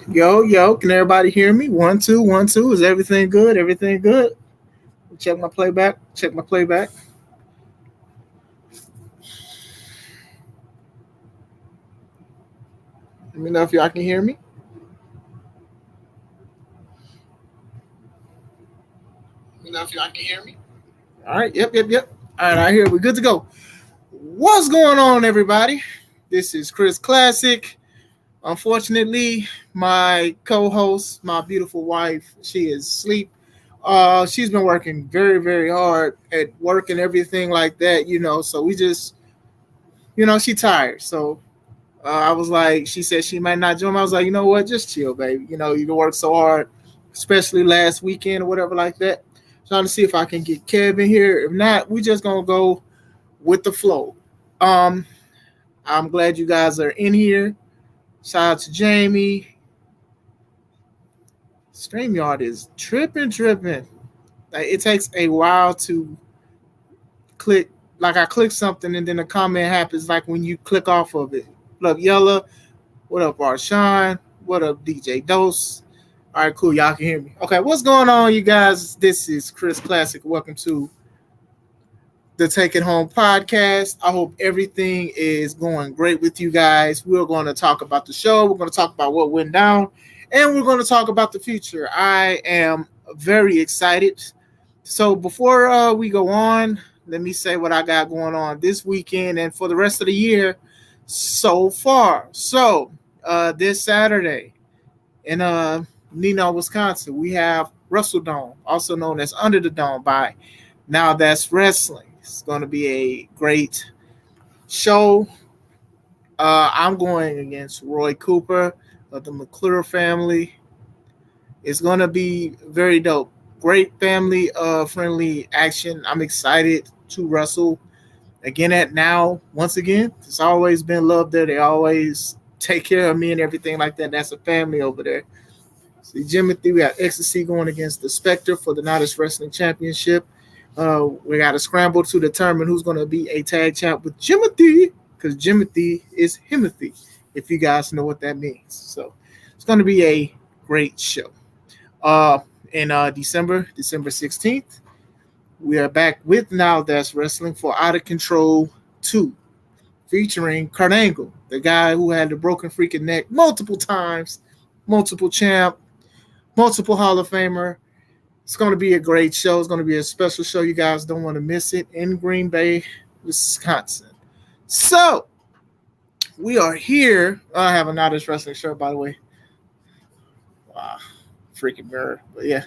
Yo, can everybody hear me? 1, 2, 1, 2. Is everything good? Everything good? Check my playback. Check my playback. Let me know if y'all can hear me. Let me know if y'all can hear me. All right. Yep. All right, I hear we're good to go. What's going on, everybody? This is Chris Classic. Unfortunately, my co-host, my beautiful wife, she is asleep. She's been working very, very hard at work and everything like that, So we just, she tired. So I was like, she said she might not join. I was like, you know what? Just chill, baby. You work so hard, especially last weekend or whatever like that. Trying to see if I can get Kevin here. If not, we just gonna go with the flow. Um, I'm glad you guys are in here. Shout out to Jamie. StreamYard is tripping. Like, it takes a while to click. Like, I click something and then a comment happens. Like when you click off of it. What up, Yella? What up, Arshawn? What up, DJ Dose? All right, cool. Y'all can hear me. Okay, what's going on, you guys? This is Chris Classic. Welcome to the Take It Home podcast. I hope everything is going great with you guys. We're going to talk about the show. We're going to talk about what went down, and we're going to talk about the future. I am very excited. So before we go on, let me say what I got going on this weekend and for the rest of the year so far. So this Saturday in Neenah, Wisconsin, we have Russell Dome, also known as Under the Dome by Now That's Wrestling. It's going to be a great show. I'm going against Roy Cooper of the McClure family. It's going to be very dope. Great family friendly action. I'm excited to wrestle again at Now. Once again, it's always been love there. They always take care of me and everything like that. That's a family over there. See, Jimothy, we got Ecstasy going against the Spectre for the Novice Wrestling Championship. We got a scramble to determine who's going to be a tag champ with Jimothy, because Jimothy is Himothy, if you guys know what that means. So it's going to be a great show. In December 16th, we are back with Now That's Wrestling for Out of Control 2, featuring Kurt Angle, the guy who had the broken freaking neck multiple times, multiple champ, multiple Hall of Famer. It's going to be a great show. It's going to be a special show. You guys don't want to miss it in Green Bay, Wisconsin. So, we are here. I have a Novice Wrestling shirt, by the way. Wow, freaking mirror. But yeah.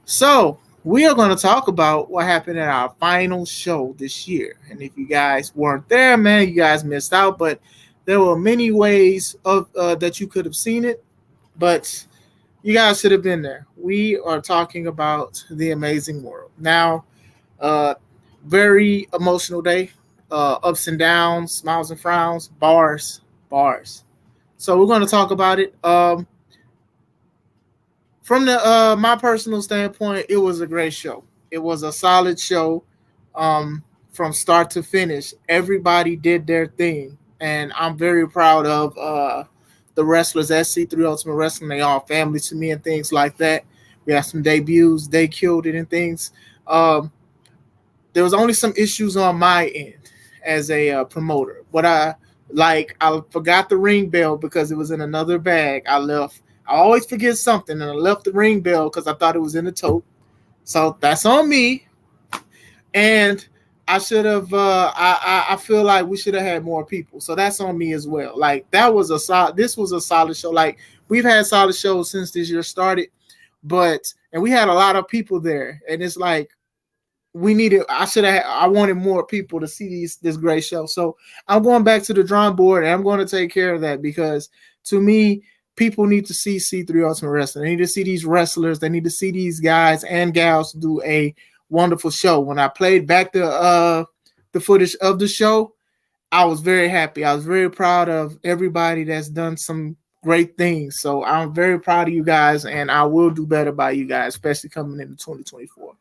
So, we are going to talk about what happened at our final show this year. And if you guys weren't there, man, you guys missed out. But there were many ways of that you could have seen it. But you guys should have been there. We are talking about The Amazing World. Now, very emotional day. Ups and downs, smiles and frowns, bars. So we're going to talk about it. From the my personal standpoint, it was a great show. It was a solid show from start to finish. Everybody did their thing, and I'm very proud of the wrestlers at C3 Ultimate Wrestling. They all family to me and things like that. We had some debuts. They killed it and things. There was only some issues on my end as a promoter. I forgot the ring bell because it was in another bag. I always forget something, and I left the ring bell because I thought it was in the tote. So that's on me. And I should have. I feel like we should have had more people. So that's on me as well. Like this was a solid show. Like, we've had solid shows since this year started, and we had a lot of people there. And it's like I wanted more people to see this great show. So I'm going back to the drawing board, and I'm going to take care of that, because to me, people need to see C3 Ultimate Wrestling. They need to see these wrestlers. They need to see these guys and gals do a wonderful show. When I played back the footage of the show, I was very happy. I was very proud of everybody that's done some great things. So I'm very proud of you guys, and I will do better by you guys, especially coming into 2024.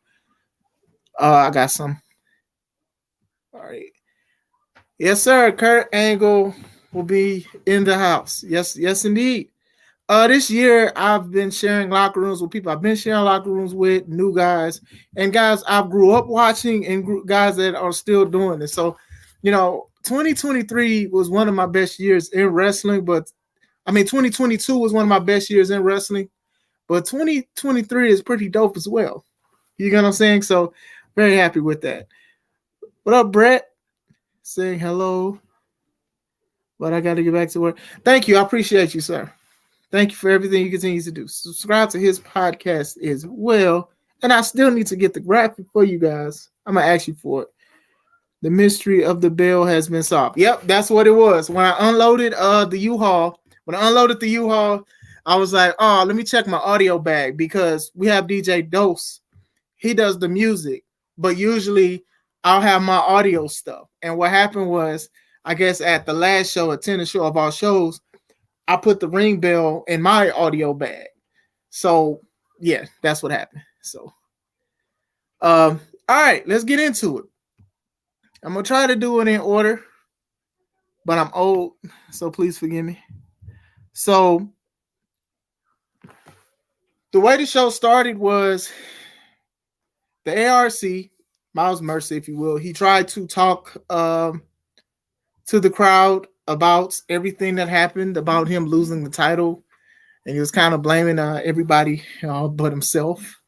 I got some. All right. Yes, sir. Kurt Angle will be in the house. Yes, indeed. This year I've been sharing locker rooms with people. I've been sharing locker rooms with new guys and guys I grew up watching and guys that are still doing it. So, 2023 was one of my best years in wrestling, but I mean 2022 was one of my best years in wrestling, but 2023 is pretty dope as well. You know what I'm saying? So, very happy with that. What up, Brett? Saying hello, but I got to get back to work. Thank you. I appreciate you, sir. Thank you for everything you continue to do. Subscribe to his podcast as well. And I still need to get the graphic for you guys. I'm going to ask you for it. The mystery of the bell has been solved. Yep, that's what it was. When I unloaded the U-Haul, I was like, oh, let me check my audio bag because we have DJ Dose. He does the music, but usually I'll have my audio stuff. And what happened was, I guess at the last show, a tennis show of our shows, I put the ring bell in my audio bag. So yeah, that's what happened. So all right, let's get into it. I'm gonna try to do it in order, but I'm old, so please forgive me. So the way the show started was the ARC, Miles Mercer, if you will, he tried to talk to the crowd about everything that happened, about him losing the title. And he was kind of blaming everybody but himself.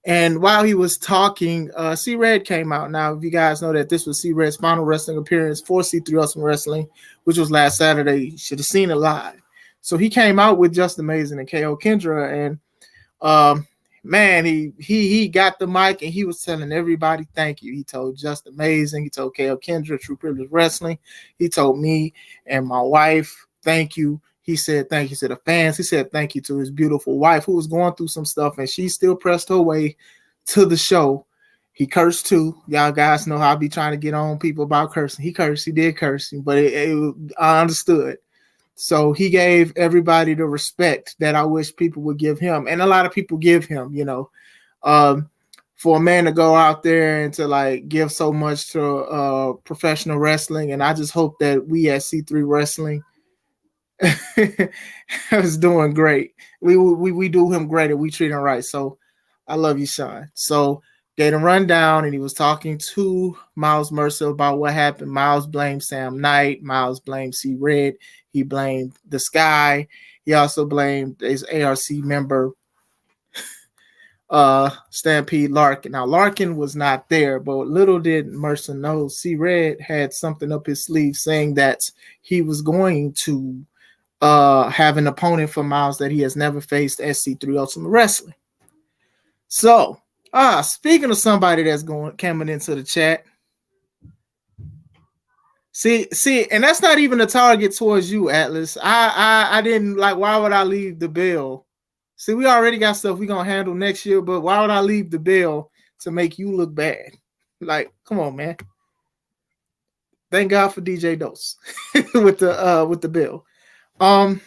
And while he was talking, C-Red came out. Now, if you guys know that this was C-Red's final wrestling appearance for C3 Ultimate Wrestling, which was last Saturday, you should have seen it live. So he came out with Just Amazing and KO Kendra, and man, he got the mic and he was telling everybody thank you. He told Just Amazing, he told KO Kendra, True Privilege Wrestling, he told me and my wife thank you. He said thank you to the fans. He said thank you to his beautiful wife who was going through some stuff and she still pressed her way to the show. He cursed too. Y'all guys know how I be trying to get on people about cursing. He cursed. He did cursing, but I understood. So he gave everybody the respect that I wish people would give him. And a lot of people give him, for a man to go out there and to like give so much to professional wrestling. And I just hope that we at C3 Wrestling is doing great. We do him great and we treat him right. So I love you, Sean. So gave him run down and he was talking to Miles Mercer about what happened. Miles blamed Sam Knight. Miles blamed C-Red. He blamed the Sky. He also blamed his ARC member, Stampede Larkin. Now, Larkin was not there, but little did Mercer know, C-Red had something up his sleeve saying that he was going to have an opponent for Miles that he has never faced at C3 Ultimate Wrestling. So, speaking of somebody that's coming into the chat, see, and that's not even a target towards you, Atlas. I didn't like. Why would I leave the bill? See, we already got stuff we gonna handle next year, but why would I leave the bill to make you look bad? Like, come on, man. Thank God for DJ Dose with the bill. Our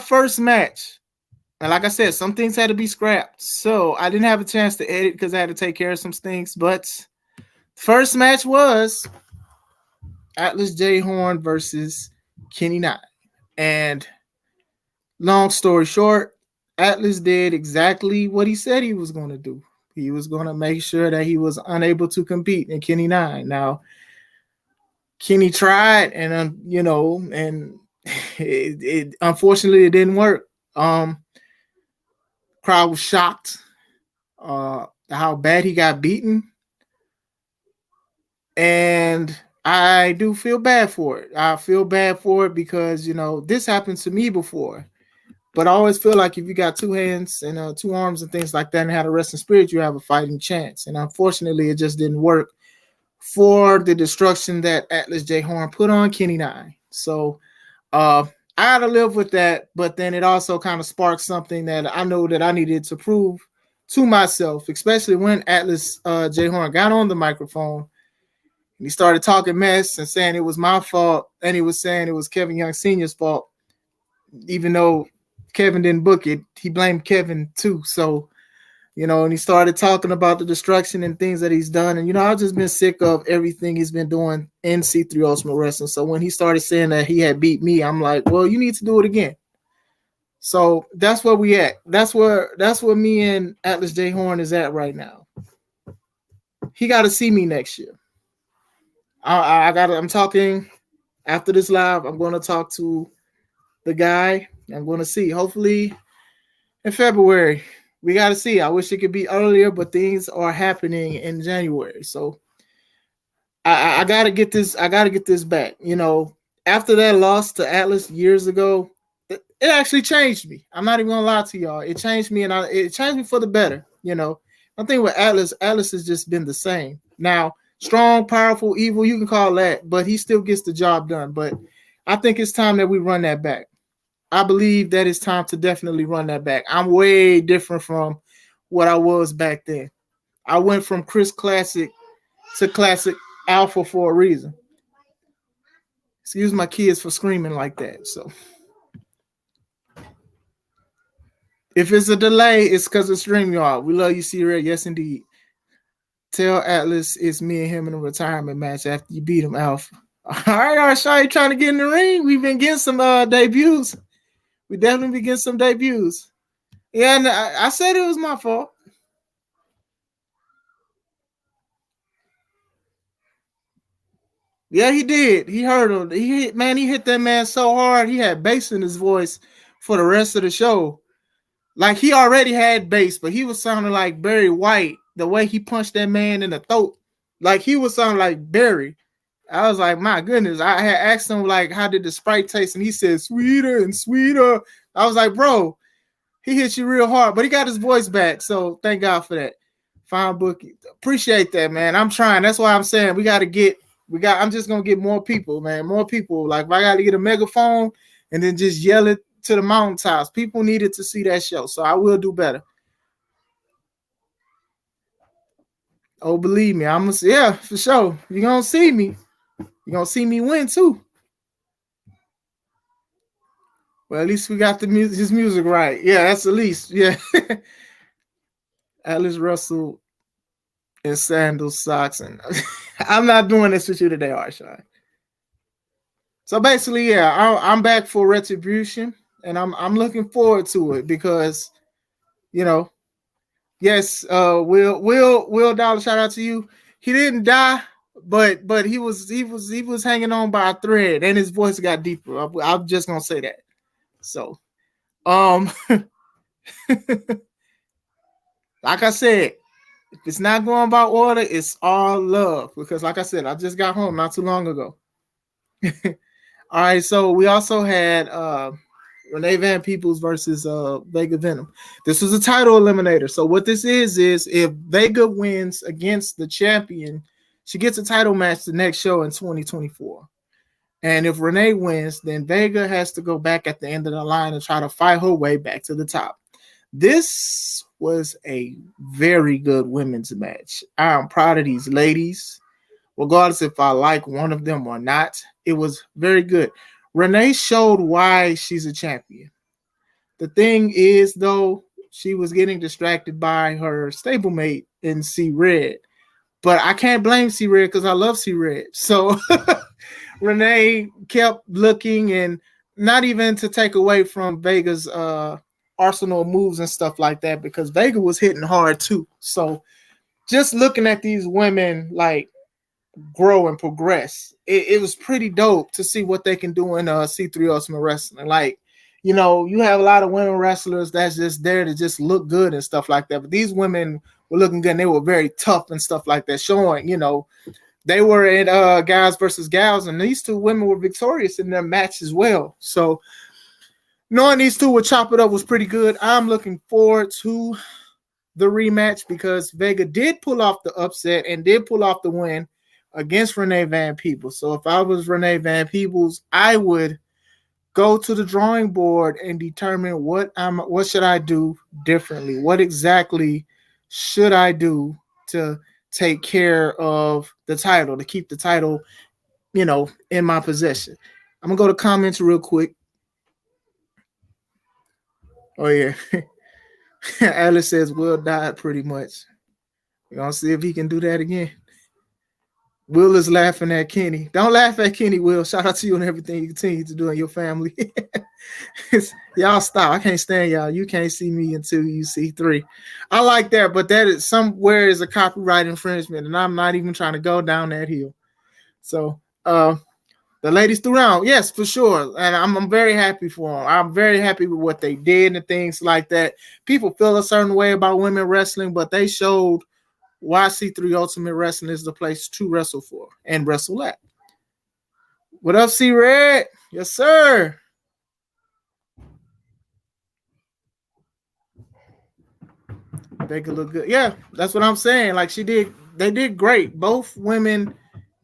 first match. And like I said, some things had to be scrapped. So I didn't have a chance to edit because I had to take care of some things. But first match was Atlas J. Horn versus Kenny Knight. And long story short, Atlas did exactly what he said he was going to do. He was going to make sure that he was unable to compete in Kenny Knight. Now, Kenny tried, and and it unfortunately it didn't work. Crowd was shocked how bad he got beaten, and I do feel bad for it. I feel bad for it because this happened to me before, but I always feel like if you got two hands and two arms and things like that and had a wrestling spirit, you have a fighting chance. And unfortunately, it just didn't work for the destruction that Atlas J. Horn put on Kenny Nine. So I had to live with that, but then it also kind of sparked something that I know that I needed to prove to myself, especially when Atlas J. Horn got on the microphone and he started talking mess and saying it was my fault, and he was saying it was Kevin Young Sr.'s fault, even though Kevin didn't book it. He blamed Kevin too. So, and he started talking about the destruction and things that he's done. And, I've just been sick of everything he's been doing in C3 Ultimate Wrestling. So when he started saying that he had beat me, I'm like, well, you need to do it again. So that's where we at. That's where me and Atlas J Horn is at right now. He got to see me next year. I got. I'm talking after this live. I'm going to talk to the guy. I'm going to see. Hopefully in February. We got to see. I wish it could be earlier, but things are happening in January. So I gotta get this. I gotta get this back. After that loss to Atlas years ago, it actually changed me. I'm not even gonna lie to y'all. It changed me, and it changed me for the better. I think with Atlas has just been the same. Now, strong, powerful, evil, you can call that, but he still gets the job done. But I think it's time that we run that back. I believe that it's time to definitely run that back. I'm way different from what I was back then. I went from Chris Classic to Classic Alpha for a reason. Excuse my kids for screaming like that. So if it's a delay, it's because of StreamYard. We love you, Sierra. Yes, indeed. Tell Atlas it's me and him in a retirement match after you beat him, Alpha. All right, Shay, trying to get in the ring. We've been getting some debuts. We definitely been getting some debuts. Yeah, and I said it was my fault. Yeah, he did. He heard him. He hit that man so hard. He had bass in his voice for the rest of the show. Like he already had bass, but he was sounding like Barry White the way he punched that man in the throat. Like he was sounding like Barry. I was like, my goodness. I had asked him like, how did the Sprite taste? And he said, sweeter and sweeter. I was like, bro, he hit you real hard, but he got his voice back. So thank God for that. Fine bookie. Appreciate that, man. I'm trying. That's why I'm saying I'm just gonna get more people, man. More people. Like if I gotta get a megaphone and then just yell it to the mountaintops. People needed to see that show. So I will do better. Oh, believe me, I'm gonna yeah, for sure. You're gonna see me. You're gonna see me win too. Well, at least we got his music right. Yeah, that's at least. Yeah. Atlas Russell in sandals, socks, and I'm not doing this with you today, Arshai. So basically, yeah, I'm back for Retribution, and I'm looking forward to it because, you know, yes, Will Dollar, shout out to you. He didn't die, but he was hanging on by a thread, and his voice got deeper. I'm just gonna say that. So, um, like I said, if it's not going by order, it's all love because, like I said, I just got home not too long ago. All right, so we also had Renee Van Peebles versus Vega Venom. This was a title eliminator. So what this is if Vega wins against the champion, she gets a title match the next show in 2024. And if Renee wins, then Vega has to go back at the end of the line and try to fight her way back to the top. This was a very good women's match. I'm proud of these ladies, regardless if I like one of them or not. It was very good. Renee showed why she's a champion. The thing is, though, she was getting distracted by her stablemate in C Red. But I can't blame C Red because I love C Red. So Renee kept looking, and not even to take away from Vega's arsenal of moves and stuff like that, because Vega was hitting hard too. So just looking at these women like grow and progress, it was pretty dope to see what they can do in C3 Ultimate Wrestling. Like, you have a lot of women wrestlers that's just there to just look good and stuff like that. But these women were looking good and they were very tough and stuff like that, showing, they were in guys versus gals, and these two women were victorious in their match as well. So knowing these two would chop it up was pretty good. I'm looking forward to the rematch because Vega did pull off the upset and did pull off the win against Renee Van Peebles. So if I was Renee Van Peebles, I would go to the drawing board and determine what should I do differently? What exactly should I do to take care of the title, to keep the title, in my possession? I'm gonna go to comments real quick. Oh yeah. Alice says Will died pretty much. We're gonna see if he can do that again. Will is laughing at Kenny. Don't laugh at Kenny, Will. Shout out to you and everything you continue to do in your family. Y'all stop. I can't stand y'all. You can't see me until you see three. I like that, but that is somewhere is a copyright infringement, and I'm not even trying to go down that hill. So the ladies threw down, yes, for sure. And I'm very happy for them. I'm very happy with what they did and things like that. People feel a certain way about women wrestling, but they showed why C3 Ultimate Wrestling is the place to wrestle for and wrestle at. What up, C Red? Yes, sir. They could look good. Yeah, that's what I'm saying. Like they did great. Both women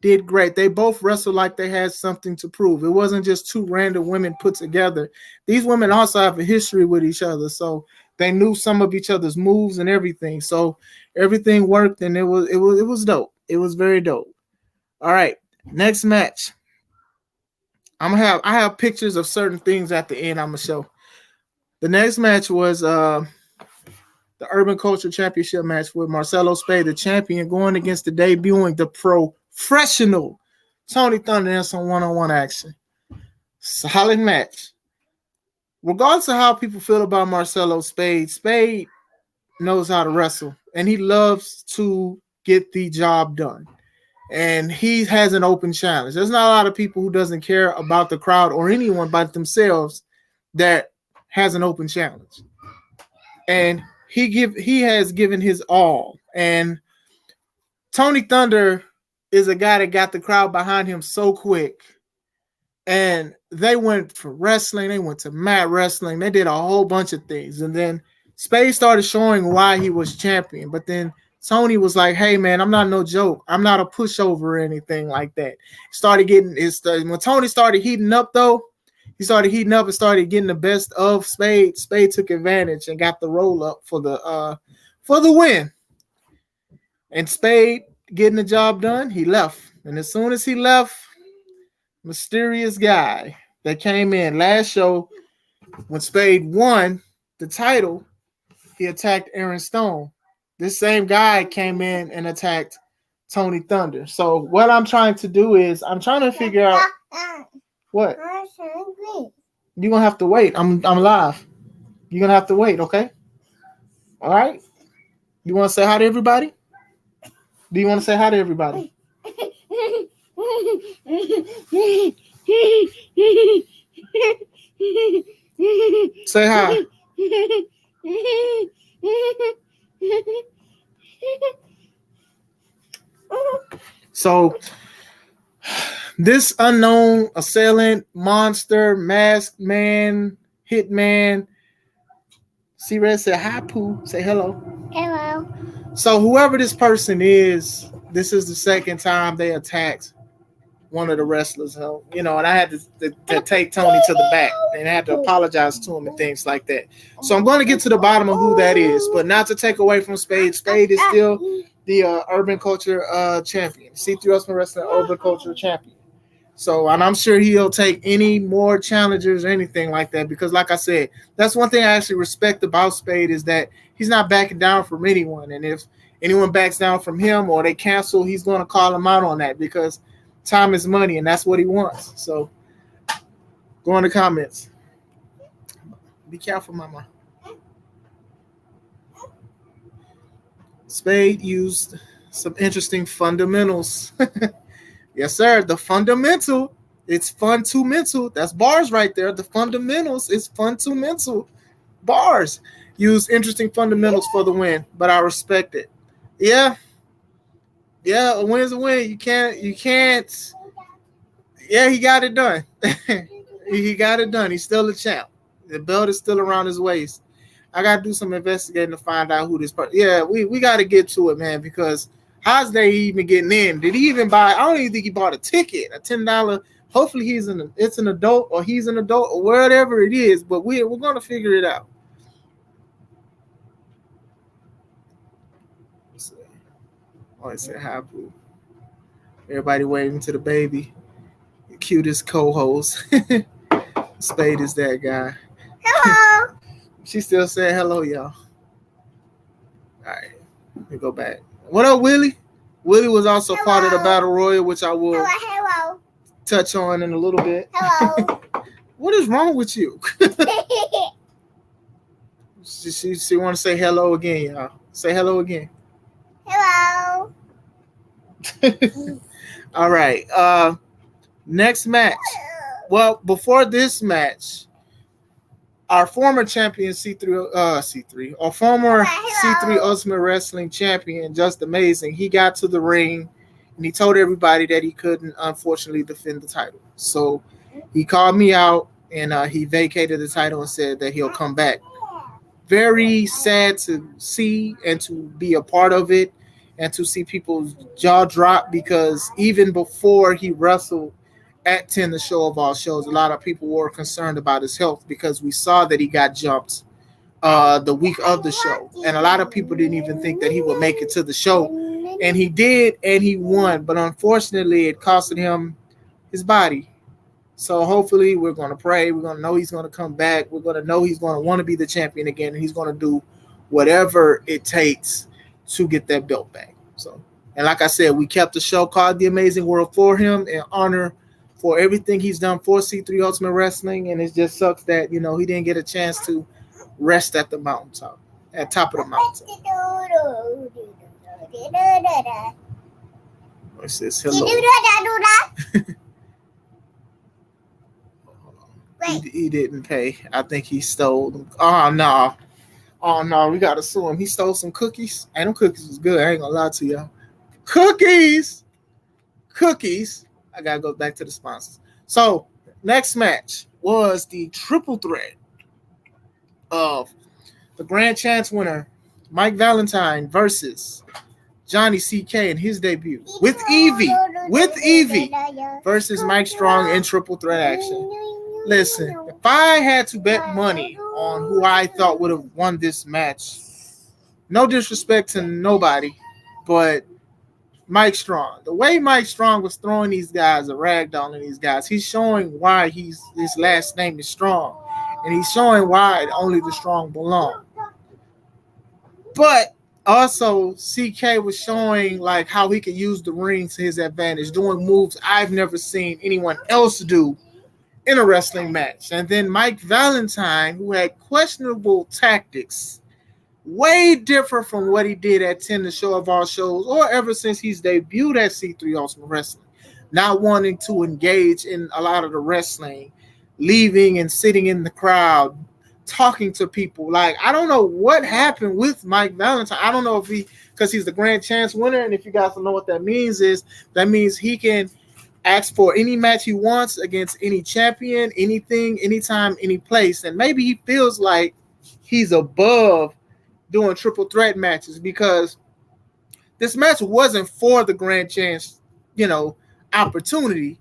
did great. They both wrestled like they had something to prove. It wasn't just two random women put together. These women also have a history with each other, so they knew some of each other's moves and everything. So everything worked, and it was dope. It was very dope. All right, next match. I have pictures of certain things at the end. I'm gonna show. The next match was the Urban Culture Championship match with Marcelo Spade, the champion, going against the debuting, the professional Tony Thunder in some one-on-one action. Solid match. Regardless of how people feel about Marcelo Spade, Spade knows how to wrestle, and he loves to get the job done. And he has an open challenge. There's not a lot of people who doesn't care about the crowd or anyone but themselves that has an open challenge. And he has given his all. And Tony Thunder is a guy that got the crowd behind him so quick. And they went for wrestling. They went to mat wrestling. They did a whole bunch of things. And then Spade started showing why he was champion. But then Tony was like, hey, man, I'm not no joke. I'm not a pushover or anything like that. When Tony started heating up, though, he started heating up and started getting the best of Spade. Spade took advantage and got the roll up for the win. And Spade getting the job done, he left. And as soon as he left, mysterious guy that came in last show when Spade won the title, he attacked Aaron Stone. This same guy came in and attacked Tony Thunder. So what I'm trying to do is I'm trying to figure out what you're gonna have to wait. I'm live. You're gonna have to wait, okay? All right. You want to say hi to everybody? Do you want to say hi to everybody? Say hi. So this unknown assailant, monster, masked man, hitman. C-Red said hi, Pooh. Say hello. Hello. So whoever this person is, this is the second time they attacked one of the wrestlers. And I had to take Tony to the back and I had to apologize to him and things like that. So I'm going to get to the bottom of who that is, but not to take away from Spade. Spade is still the Urban Culture champion. C3 Ultimate Wrestling Urban Culture champion. So, and I'm sure he'll take any more challengers or anything like that because, like I said, that's one thing I actually respect about Spade is that he's not backing down from anyone. And if anyone backs down from him or they cancel, he's going to call them out on that because time is money and that's what he wants. So, go in the comments. Be careful, mama. Spade used some interesting fundamentals. Yes, sir. The fundamental. It's fun to mental. That's bars right there. The fundamentals is fun to mental. Bars. Use interesting fundamentals for the win, but I respect it. Yeah. Yeah, a win's a win. You can't. Yeah, he got it done. He got it done. He's still a champ. The belt is still around his waist. I got to do some investigating to find out who this person. Yeah, we got to get to it, man, because how's they even getting in? Did he even buy? I don't even think he bought a ticket, a $10. Hopefully it's an adult or he's an adult or whatever it is. But we're gonna figure it out. Oh, I said hi, boo. Everybody waving to the baby. The cutest co-host. Spade is that guy. Hello. She still said hello, y'all. All right, let me go back. What up, Willie? Willie was also part of the Battle Royal, which I will Hello. touch on in a little bit. Hello. What is wrong with you? She want to say hello again, y'all. Say hello again. Hello. All right. Next match. Well, before this match, our former champion C3, our former C3 Ultimate Wrestling champion, Just Amazing, he got to the ring and he told everybody that he couldn't, unfortunately, defend the title. So he called me out and he vacated the title and said that he'll come back. Very sad to see and to be a part of it and to see people's jaw drop, because even before he wrestled at 10 the show of all shows, a lot of people were concerned about his health because we saw that he got jumped the week of the show, and a lot of people didn't even think that he would make it to the show, and he did, and he won, but unfortunately it costed him his body. So hopefully we're going to pray. We're going to know he's going to come back. We're going to know he's going to want to be the champion again, and he's going to do whatever it takes to get that belt back. So, and like I said, we kept the show called The Amazing World for him in honor for everything he's done for C3 Ultimate Wrestling, and it just sucks that, he didn't get a chance to rest at the mountaintop, at top of the mountaintop. What's this? Hello. He didn't pay. I think he stole them. Oh no. Oh no, we gotta sue him. He stole some cookies. And them cookies was good. I ain't gonna lie to y'all. Cookies. I gotta go back to the sponsors. So next match was the triple threat of the Grand Chance winner, Mike Valentine, versus Johnny CK in his debut with Evie versus Mike Strong in triple threat action. Listen, if I had to bet money on who I thought would have won this match, no disrespect to nobody, but Mike Strong. The way Mike Strong was throwing these guys, a ragdolling these guys, he's showing why his last name is Strong. And he's showing why only the strong belong. But also, CK was showing like how he could use the ring to his advantage, doing moves I've never seen anyone else do in a wrestling match. And then Mike Valentine, who had questionable tactics, way different from what he did at 10 the show of all shows, or ever since he's debuted at C3 Ultimate Wrestling, not wanting to engage in a lot of the wrestling, leaving and sitting in the crowd, talking to people. Like, I don't know what happened with Mike Valentine. I don't know if because he's the Grand Chance winner, and if you guys don't know what that means, that means he can ask for any match he wants against any champion, anything, anytime, any place. And maybe he feels like he's above doing triple threat matches, because this match wasn't for the Grand Chance, opportunity.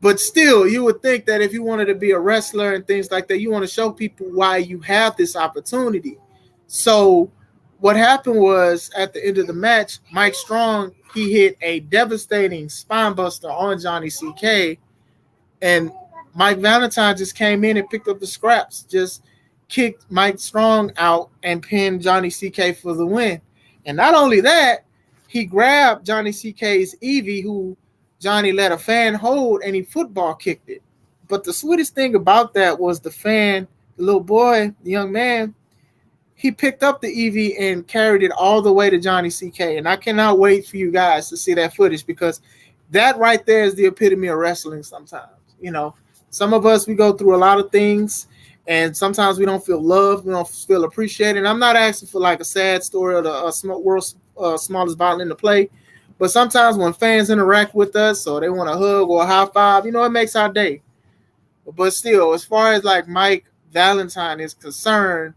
But still, you would think that if you wanted to be a wrestler and things like that, you want to show people why you have this opportunity. So what happened was, at the end of the match, Mike Strong, he hit a devastating spine buster on Johnny CK, and Mike Valentine just came in and picked up the scraps, just kicked Mike Strong out and pinned Johnny CK for the win. And not only that, he grabbed Johnny CK's Evie, who Johnny let a fan hold, and he football kicked it. But the sweetest thing about that was the fan, the little boy, the young man, he picked up the Evie and carried it all the way to Johnny CK. And I cannot wait for you guys to see that footage, because that right there is the epitome of wrestling sometimes. Some of us, we go through a lot of things, and sometimes we don't feel loved, we don't feel appreciated. And I'm not asking for like a sad story or the world's smallest violin to play, but sometimes when fans interact with us, or they want a hug or a high five, it makes our day. But still, as far as like Mike Valentine is concerned,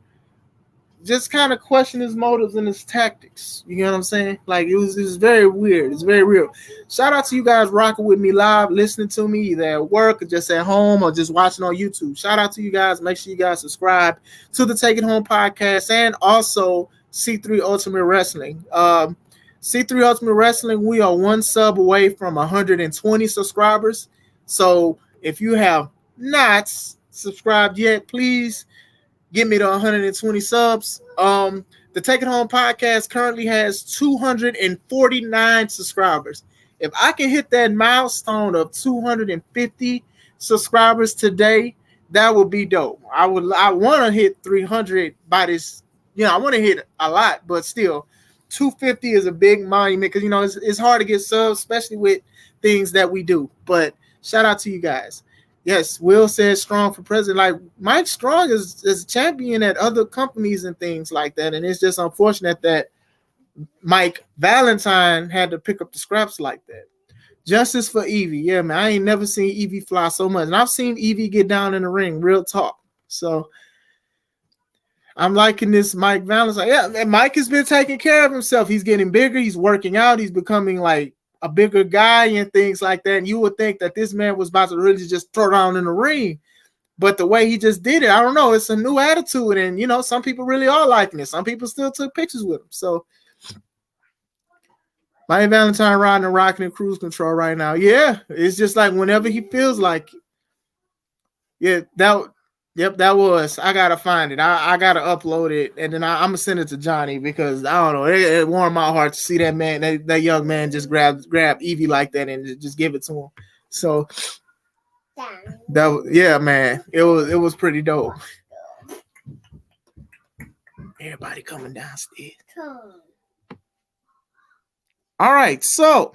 just kind of question his motives and his tactics. You know what I'm saying? Like, it was very weird. It's very real. Shout out to you guys rocking with me live, listening to me either at work or just at home or just watching on YouTube. Shout out to you guys. Make sure you guys subscribe to the Take It Home podcast and also C3 Ultimate Wrestling. C3 Ultimate Wrestling, we are one sub away from 120 subscribers. So if you have not subscribed yet, please get me to 120 subs. The Take It Home podcast currently has 249 subscribers. If I can hit that milestone of 250 subscribers today, that would be dope. I want to hit 300 by this. I want to hit a lot, but still, 250 is a big monument because it's hard to get subs, especially with things that we do. But shout out to you guys. Yes, Will says Strong for president. Like Mike Strong is a champion at other companies and things like that. And it's just unfortunate that Mike Valentine had to pick up the scraps like that. Justice for Evie. Yeah, man. I ain't never seen Evie fly so much. And I've seen Evie get down in the ring, real talk. So I'm liking this Mike Valentine. Yeah, and Mike has been taking care of himself. He's getting bigger. He's working out. He's becoming like a bigger guy and things like that. And you would think that this man was about to really just throw down in the ring. But the way he just did it, I don't know. It's a new attitude. And, some people really are liking it. Some people still took pictures with him. So Mike Valentine riding and rocking in cruise control right now. Yeah, it's just like whenever he feels like it. Yeah, that was. I gotta find it. I gotta upload it, and then I'm gonna send it to Johnny because I don't know. It warmed my heart to see that man, that young man, just grab Evie like that and just give it to him. So yeah, man, it was pretty dope. Everybody coming downstairs. All right, so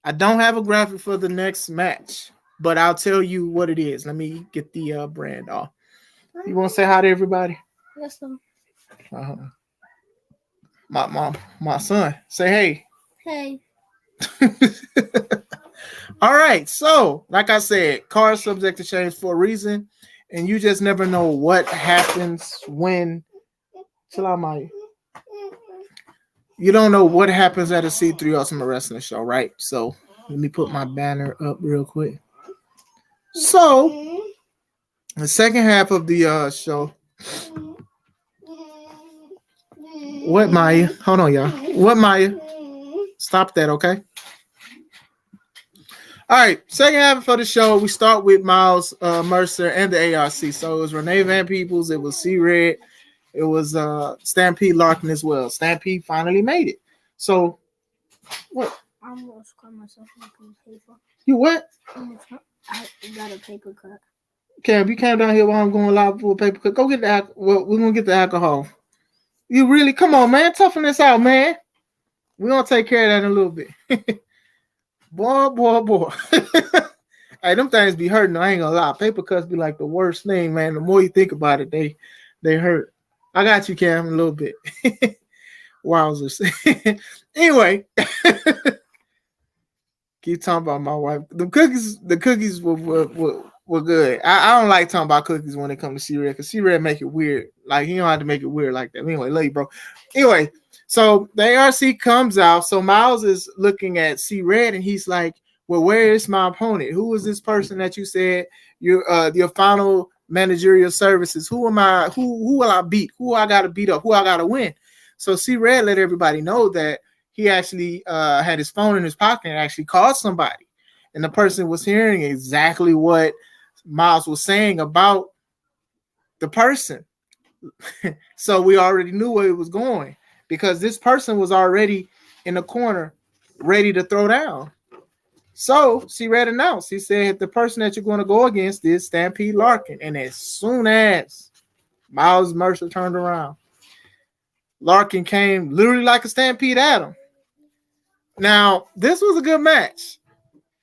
I don't have a graphic for the next match. But I'll tell you what it is. Let me get the brand off. You want to say hi to everybody? Yes, sir. My son. Say hey. Hey. All right. So, like I said, cars subject to change for a reason, and you just never know what happens when. Chill out, Maya. You don't know what happens at a C3 Ultimate Wrestling show, right? So, let me put my banner up real quick. So, the second half of the show. What, Maya? Hold on, y'all. What, Maya? Stop that, okay? All right, second half of the show, we start with Miles Mercer and the ARC. So it was Renee Van Peebles, it was C-Red, it was Stampede Larkin as well. Stampede finally made it. So, what? I almost cut myself on a paper. You what? I got a paper cut. Cam, you came down here while I'm going live for a paper cut. Go get the alcohol. Well, we're going to get the alcohol. You really? Come on, man. Toughen this out, man. We're going to take care of that in a little bit. Boy. Hey, them things be hurting. I ain't going to lie. Paper cuts be like the worst thing, man. The more you think about it, they hurt. I got you, Cam, a little bit. Wowzers. Anyway. Keep talking about my wife. The cookies were good. I don't like talking about cookies when it comes to C-Red because C-Red make it weird. Like, you don't have to make it weird like that. Anyway, love you, bro. Anyway, so the ARC comes out. So Miles is looking at C-Red and he's like, well, where is my opponent? Who is this person that you said your final managerial services? Who am I? Who will I beat? Who I got to beat up? Who I got to win? So C-Red let everybody know that he actually had his phone in his pocket and actually called somebody. And the person was hearing exactly what Miles was saying about the person. So we already knew where it was going because this person was already in the corner ready to throw down. So C-Red announced, he said, the person that you're going to go against is Stampede Larkin. And as soon as Miles Mercer turned around, Larkin came literally like a stampede at him. Now, this was a good match.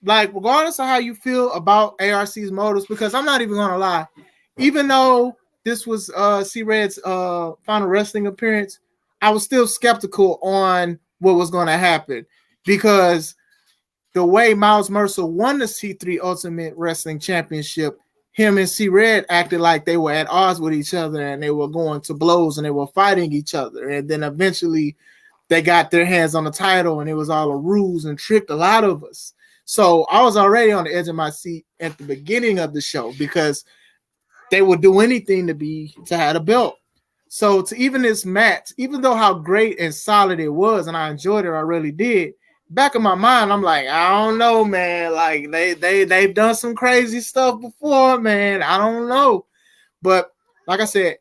Like, regardless of how you feel about ARC's motives, because I'm not even going to lie, even though this was C-Red's final wrestling appearance, I was still skeptical on what was going to happen because the way Miles Mercer won the C3 Ultimate Wrestling Championship, him and C-Red acted like they were at odds with each other and they were going to blows and they were fighting each other. And then eventually they got their hands on the title and it was all a ruse and tricked a lot of us. So I was already on the edge of my seat at the beginning of the show because they would do anything to have a belt. So to even this match, even though how great and solid it was and I enjoyed it, I really did. Back in my mind, I'm like, I don't know, man. Like they've done some crazy stuff before, man. I don't know. But like I said,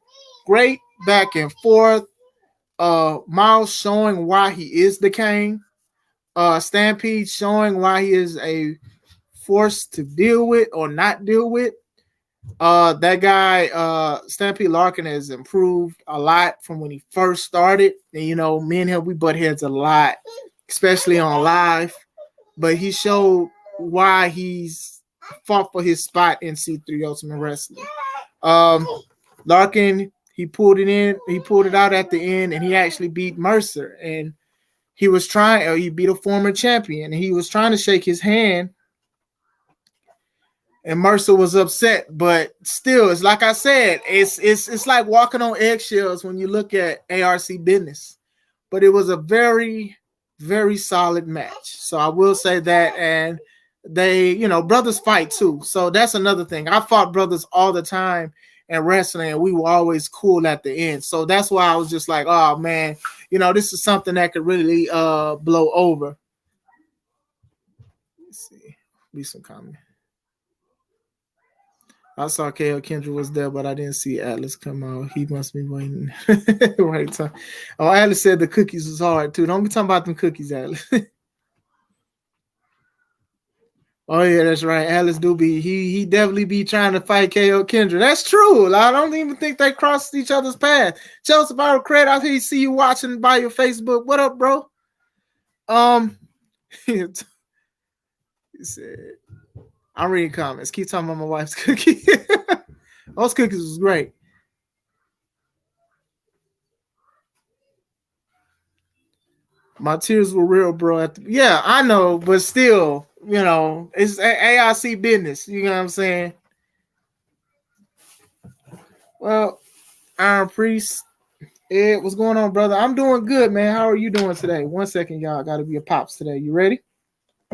great back and forth. Miles showing why he is the king. Stampede showing why he is a force to deal with or not deal with. That guy, Stampede Larkin, has improved a lot from when he first started. And me and him, we butt heads a lot, especially on live. But he showed why he's fought for his spot in C3 Ultimate Wrestling. Um, Larkin, he pulled it in, he pulled it out at the end, and he actually beat Mercer. And he beat a former champion, and he was trying to shake his hand, and Mercer was upset. But still, it's like I said, it's like walking on eggshells when you look at ARC business. But it was a very, very solid match. So I will say that. And brothers fight too. So that's another thing. I fought brothers all the time in wrestling, and we were always cool at the end. So that's why I was just like, oh man, this is something that could really blow over. Let's see. Be some comment. I saw KO Kendra was there, but I didn't see Atlas come out. He must be waiting right time. Oh, Atlas said the cookies was hard too. Don't be talking about them cookies, Atlas. Oh yeah, that's right. Atlas do be he definitely be trying to fight KO Kendra. That's true. I don't even think they crossed each other's path. Joseph, I credit. I see you watching by your Facebook. What up, bro? He said, I'm reading comments. Keep talking about my wife's cookie. Those cookies was great. My tears were real, bro. Yeah, I know, but still, it's AIC business. You know what I'm saying? Well, Iron Priest, Ed, what's going on, brother? I'm doing good, man. How are you doing today? 1 second, y'all. Got to be a pops today. You ready?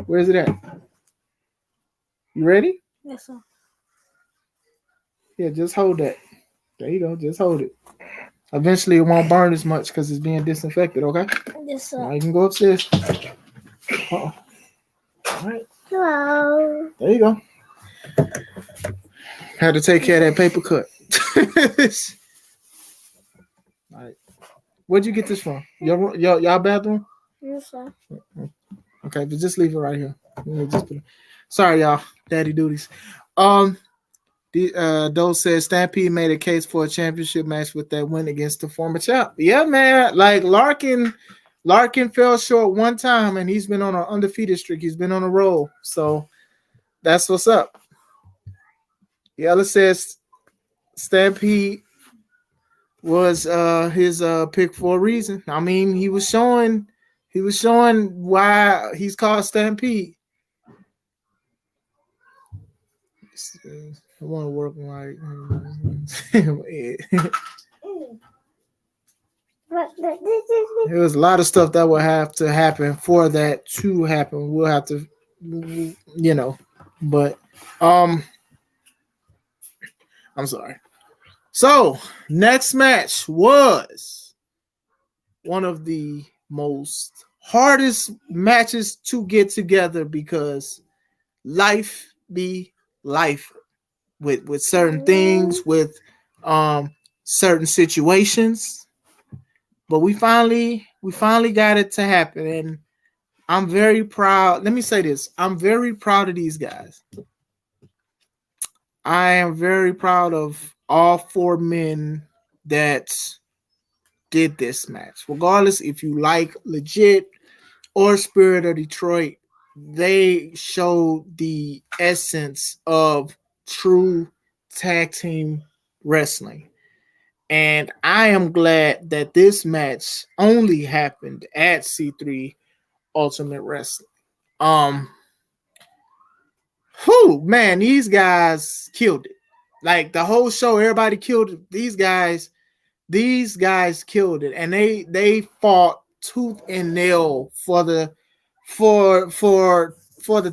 Where's it at? You ready? Yes, sir. Yeah, just hold that. There you go. Just hold it. Eventually, it won't burn as much because it's being disinfected, okay? Yes, sir. Now you can go upstairs. Uh-oh. All right. Hello. There you go. Had to take care of that paper cut. All right. Where'd you get this from? Y'all bathroom? Yes, sir. Okay, but just leave it right here. Sorry, y'all. Daddy duties. Doe says Stampede made a case for a championship match with that win against the former champ. Yeah, man. Like Larkin fell short one time, and he's been on an undefeated streak. He's been on a roll. So that's what's up. Yella says Stampede was his pick for a reason. I mean, he was showing why he's called Stampede. I want to work like there was a lot of stuff that would have to happen for that to happen. We'll have to, but I'm sorry. So next match was one of the most hardest matches to get together because life be life with certain things, with certain situations. But we finally got it to happen, and I'm very proud. Let me say this. I'm very proud of these guys. I am very proud of all four men that did this match. Regardless if you like Legit or Spirit of Detroit, they showed the essence of true tag team wrestling. And I am glad that this match only happened at C3 Ultimate Wrestling. Man, these guys killed it. Like the whole show, everybody killed it. These guys killed it, and they fought tooth and nail for the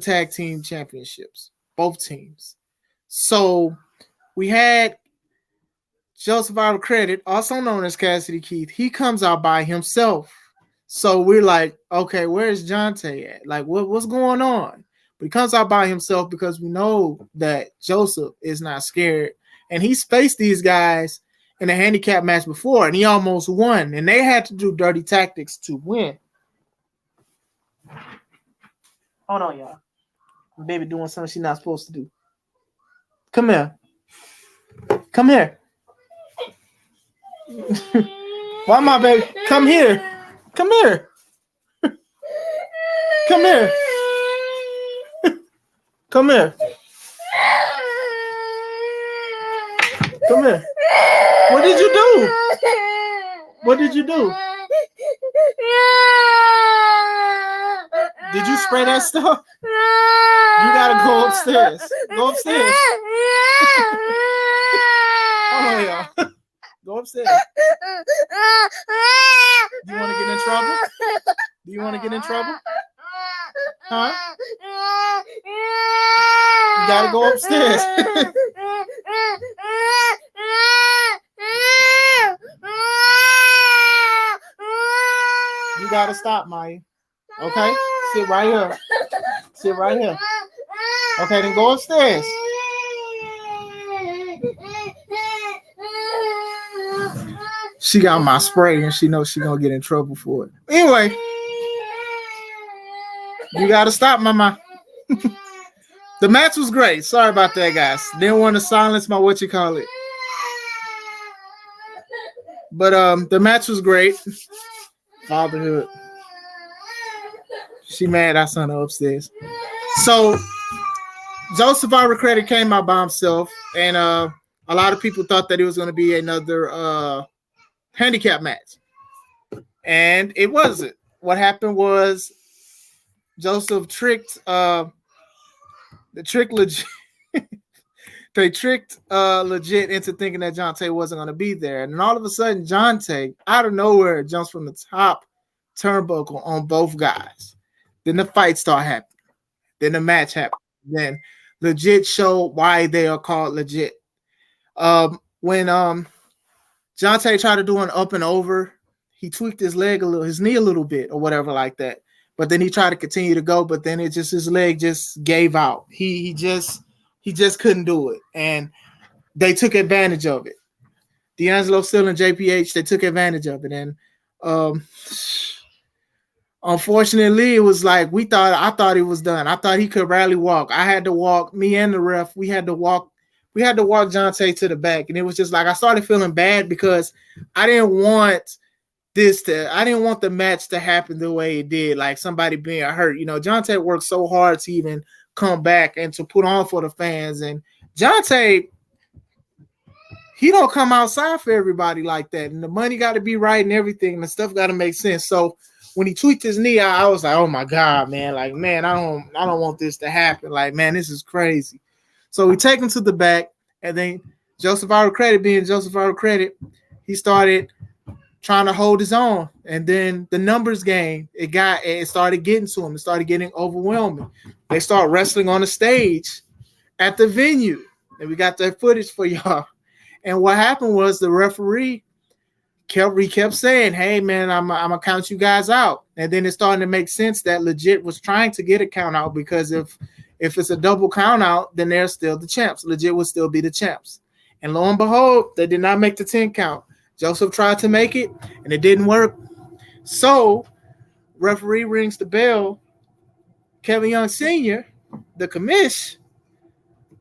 tag team championships, both teams. So we had Joseph out of credit, also known as Cassidy Keith. He comes out by himself. So we're like, okay, where's Jonte at? Like, what's going on? But he comes out by himself because we know that Joseph is not scared and he's faced these guys in a handicap match before, and he almost won. And they had to do dirty tactics to win. Hold on, y'all. My baby doing something she's not supposed to do. Come here. Come here. Why my baby? Come here. Come here. Come here. Come here. Come here. What did you do? What did you do? Did you spray that stuff? You gotta go upstairs. Go upstairs. Hold on, y'all. Go upstairs. Do you want to get in trouble? Do you want to get in trouble? Huh? You gotta go upstairs. You gotta stop, Maya. Okay? Sit right here. Sit right here. Okay, then go upstairs. She got my spray and she knows she's gonna get in trouble for it. Anyway, you gotta stop, mama. The match was great. Sorry about that, guys. Didn't want to silence my But the match was great. Fatherhood. She mad I sent her upstairs. So Joseph Credit came out by himself, and a lot of people thought that it was going to be another handicap match, and it wasn't. What happened was Joseph tricked legit. They tricked legit into thinking that Jonte wasn't going to be there, and then all of a sudden Jonte out of nowhere jumps from the top turnbuckle on both guys. Then the fight start happening. Then the match happened. Then legit showed why they are called legit. When Jonte tried to do an up and over, he tweaked his knee a little bit or whatever like that. But then he tried to continue to go, but then his leg just gave out. He just couldn't do it, and they took advantage of it. D'Angelo Steele and JPH, they took advantage of it, and unfortunately, it was like I thought it was done. I thought he could barely walk. I had to walk. Me and the ref, we had to walk Jonte to the back, and it was just like I started feeling bad because I didn't want the match to happen the way it did, like somebody being hurt. You know, Jonte worked so hard to even come back and to put on for the fans, and Jonte, he don't come outside for everybody like that, and the money got to be right and everything, and the stuff got to make sense. So when he tweaked his knee, I was like, oh my God, man. Like, man, I don't want this to happen. Like, man, this is crazy. So we take him to the back, and then Joseph Credit being Joseph Credit, he started trying to hold his own. And then the numbers game, it started getting to him. It started getting overwhelming. They start wrestling on the stage at the venue. And we got that footage for y'all. And what happened was the referee kept saying, hey, man, I'm going to count you guys out. And then it started to make sense that legit was trying to get a count out, because if it's a double count out, then they're still the champs. Legit would still be the champs. And lo and behold, they did not make the 10 count. Joseph tried to make it, and it didn't work. So referee rings the bell. Kevin Young Sr., the commish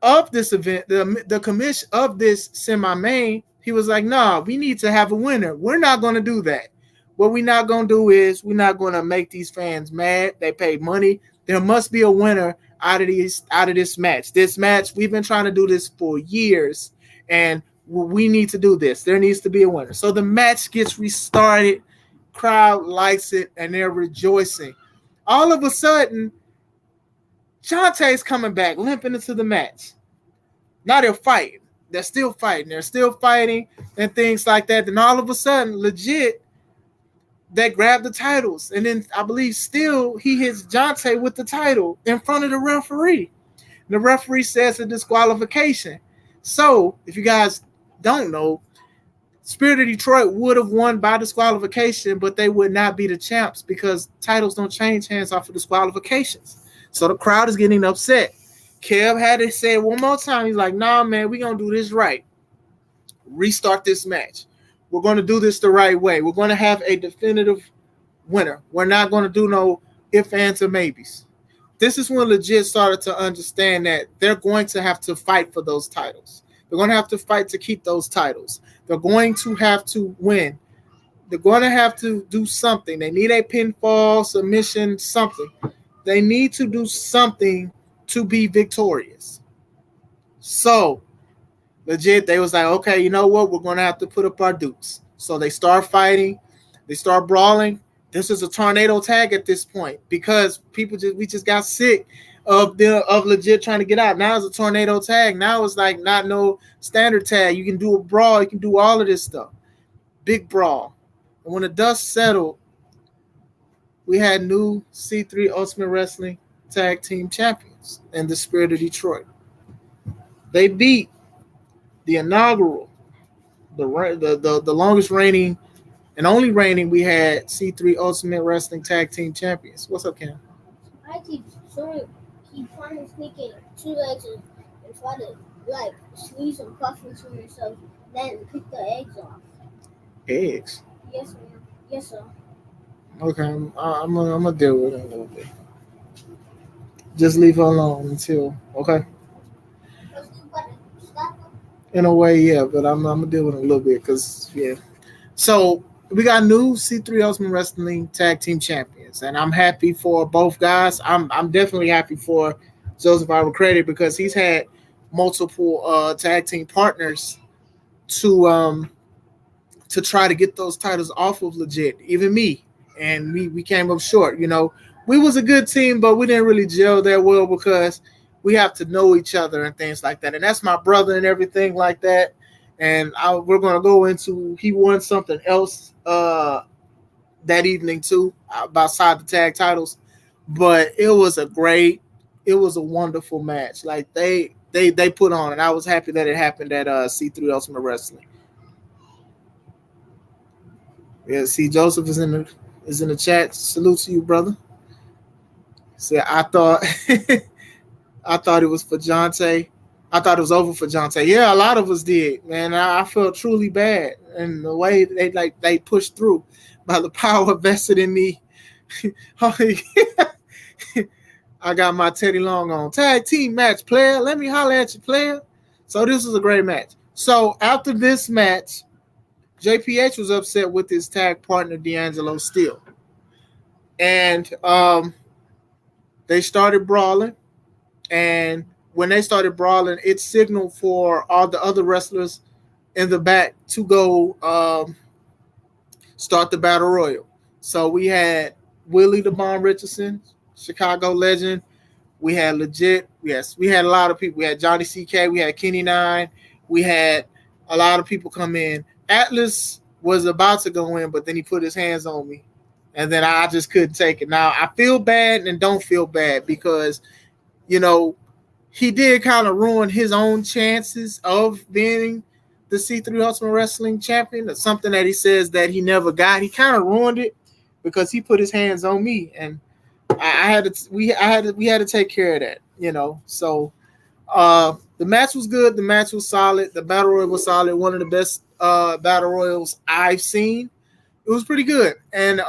of this event, the commish of this semi-main, he was like, nah, we need to have a winner. We're not going to do that. What we're not going to do is we're not going to make these fans mad. They paid money. There must be a winner out of this match. This match, we've been trying to do this for years, and we need to do this. There needs to be a winner. So the match gets restarted. Crowd likes it, and they're rejoicing. All of a sudden, Jonte's coming back, limping into the match. Now they're fighting. They're still fighting. And things like that. Then all of a sudden, legit, they grab the titles. And then I believe still he hits Jonte with the title in front of the referee. And the referee says a disqualification. So if you guys don't know, Spirit of Detroit would have won by disqualification, but they would not be the champs because titles don't change hands off of disqualifications. So the crowd is getting upset. Kev had to say it one more time. He's like, nah, man, we're going to do this right. restart this match. We're going to do this the right way. We're going to have a definitive winner. We're not going to do no ifs, ands, or maybes. This is when legit started to understand that they're going to have to fight for those titles. They're going to have to fight to keep those titles. They're going to have to win. They're going to have to do something. They need a pinfall, submission, something. They need to do something to be victorious. So, legit, they was like, okay, you know what? We're going to have to put up our dukes. So they start fighting. They start brawling. This is a tornado tag at this point because we just got sick of legit trying to get out. Now it's a tornado tag. Now it's like not no standard tag. You can do a brawl. You can do all of this stuff. Big brawl. And when the dust settled, we had new C3 Ultimate Wrestling Tag Team Champions in the Spirit of Detroit. They beat the inaugural, the longest reigning and only reigning we had C3 Ultimate Wrestling Tag Team Champions. What's up, Cam? I keep trying to sneak in 2 legs and try to like squeeze some puff into yourself, then pick the eggs off. Eggs. Yes, ma'am. Yes, sir. Okay, I'm gonna deal with it a little bit. Just leave her alone until okay. In a way, yeah, but I'm gonna deal with it a little bit because yeah. So we got new C3 Ultimate Wrestling Tag Team Champions, and I'm happy for both guys. I'm definitely happy for Joseph Ivory Credit because he's had multiple tag team partners to to try to get those titles off of legit. Even me, and we came up short. You know, we was a good team, but we didn't really gel that well because we have to know each other and things like that. And that's my brother and everything like that. And we're gonna go into he won something else that evening too outside the tag titles, but it was a wonderful match. Like they put on, and I was happy that it happened at C3 Ultimate Wrestling. Yeah, see, Joseph is in the chat. Salute to you, brother. See, I thought I thought it was for Jonte. I thought it was over for Jonte. Yeah, a lot of us did, man. I felt truly bad, and the way they pushed through by the power vested in me. I got my Teddy Long on. Tag team match, player. Let me holler at you, player. So this was a great match. So after this match, JPH was upset with his tag partner D'Angelo Steele, and they started brawling. And when they started brawling, it signaled for all the other wrestlers in the back to go start the battle royal. So we had Willie the Bomb Richardson, Chicago legend. We had legit, yes, we had a lot of people. We had Johnny CK, we had Kenny Nine, we had a lot of people come in. Atlas was about to go in, but then he put his hands on me, and then I just couldn't take it. Now I feel bad and don't feel bad because, you know, he did kind of ruin his own chances of being the C3 Ultimate Wrestling Champion. That's something that he says that he never got. He kind of ruined it because he put his hands on me, and we had to take care of that, you know. So the match was good. The match was solid. The battle royal was solid. One of the best battle royals I've seen. It was pretty good, and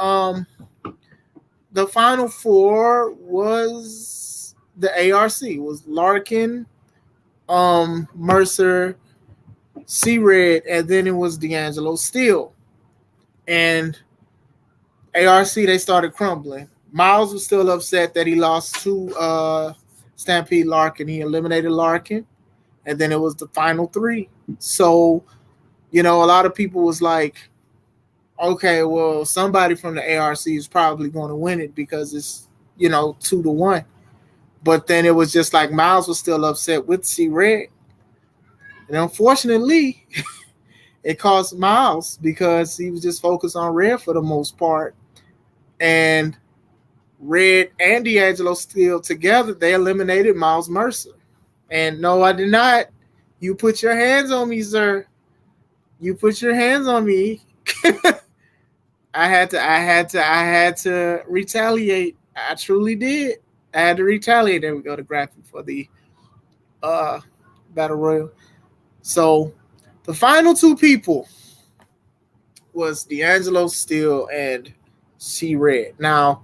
the final four was the ARC. It was Larkin, Mercer, C Red, and then it was D'Angelo Steele. And ARC, they started crumbling. Miles was still upset that he lost to Stampede Larkin. He eliminated Larkin, and then it was the final three. So, you know, a lot of people was like, okay, well, somebody from the ARC is probably going to win it because it's, you know, 2-1. But then it was just like Miles was still upset with C Red. And unfortunately, it cost Miles because he was just focused on Red for the most part. And Red and D'Angelo Steele together, they eliminated Miles Mercer. And no, I did not. You put your hands on me, sir. You put your hands on me. I had to retaliate. I truly did. I had to retaliate. There we go, the graphic for the battle royal. So The final two people was D'Angelo Steele and C Red. Now,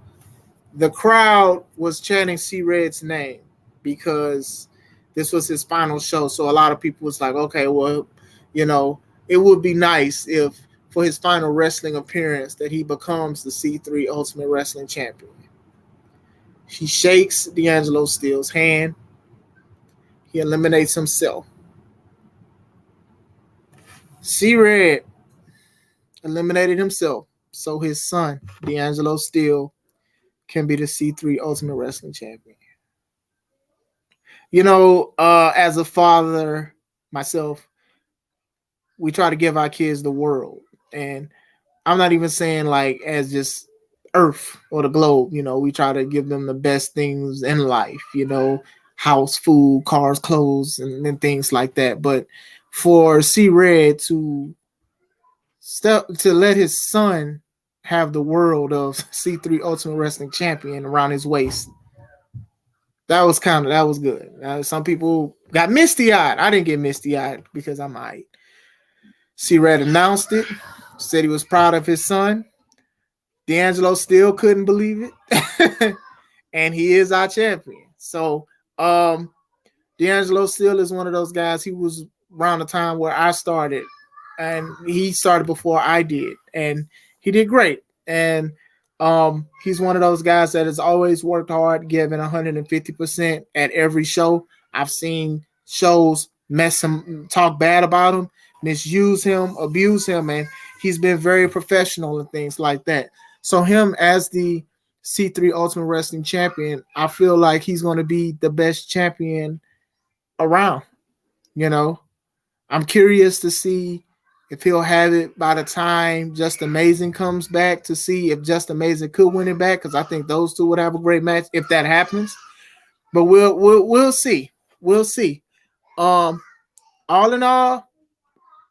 the crowd was chanting C Red's name because this was his final show. So a lot of people was like, okay, well, you know, it would be nice if for his final wrestling appearance that he becomes the C3 Ultimate Wrestling Champion. He shakes D'Angelo Steele's hand. He eliminates himself. C Red eliminated himself. So his son, D'Angelo Steele, can be the C3 Ultimate Wrestling Champion. As a father myself, we try to give our kids the world. And I'm not even saying like as just Earth or the globe, we try to give them the best things in life, house, food, cars, clothes, and things like that. But for C Red to let his son have the world of C3 Ultimate Wrestling Champion around his waist, that was good. Some people got misty eyed. I didn't get misty eyed because I'm right. C Red announced it, said he was proud of his son. D'Angelo still couldn't believe it. And he is our champion. So D'Angelo still is one of those guys. He was around the time where I started, and he started before I did, and he did great. And he's one of those guys that has always worked hard, giving 150% at every show. I've seen shows mess him, talk bad about him, misuse him, abuse him, and he's been very professional and things like that. So him as the C3 Ultimate Wrestling Champion, I feel like he's going to be the best champion around. You know, I'm curious to see if he'll have it by the time Just Amazing comes back, to see if Just Amazing could win it back, because I think those two would have a great match if that happens. But we'll see. We'll see. Um, all in all,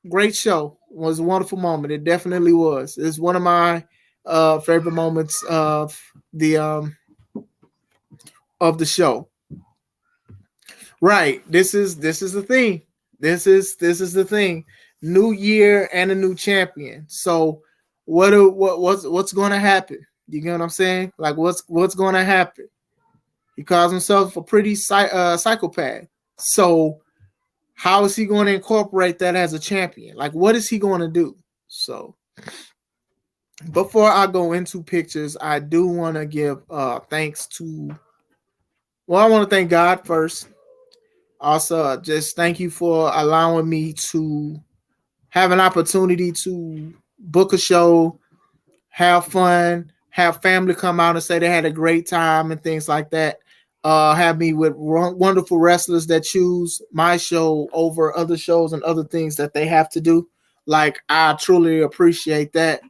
great show. It was a wonderful moment. It definitely was. It's one of my favorite moments the um of the show. Right. This is the thing. This is the thing. New year and a new champion. So what's going to happen? You get what I'm saying? Like what's going to happen? He calls himself a pretty psychopath. So how is he going to incorporate that as a champion? Like what is he going to do? So before I go into pictures, I do want to give thanks to. Well, I want to thank God first. Also, just thank you for allowing me to have an opportunity to book a show, have fun, have family come out and say they had a great time and things like that. Have me with wonderful wrestlers that choose my show over other shows and other things that they have to do. Like, I truly appreciate that.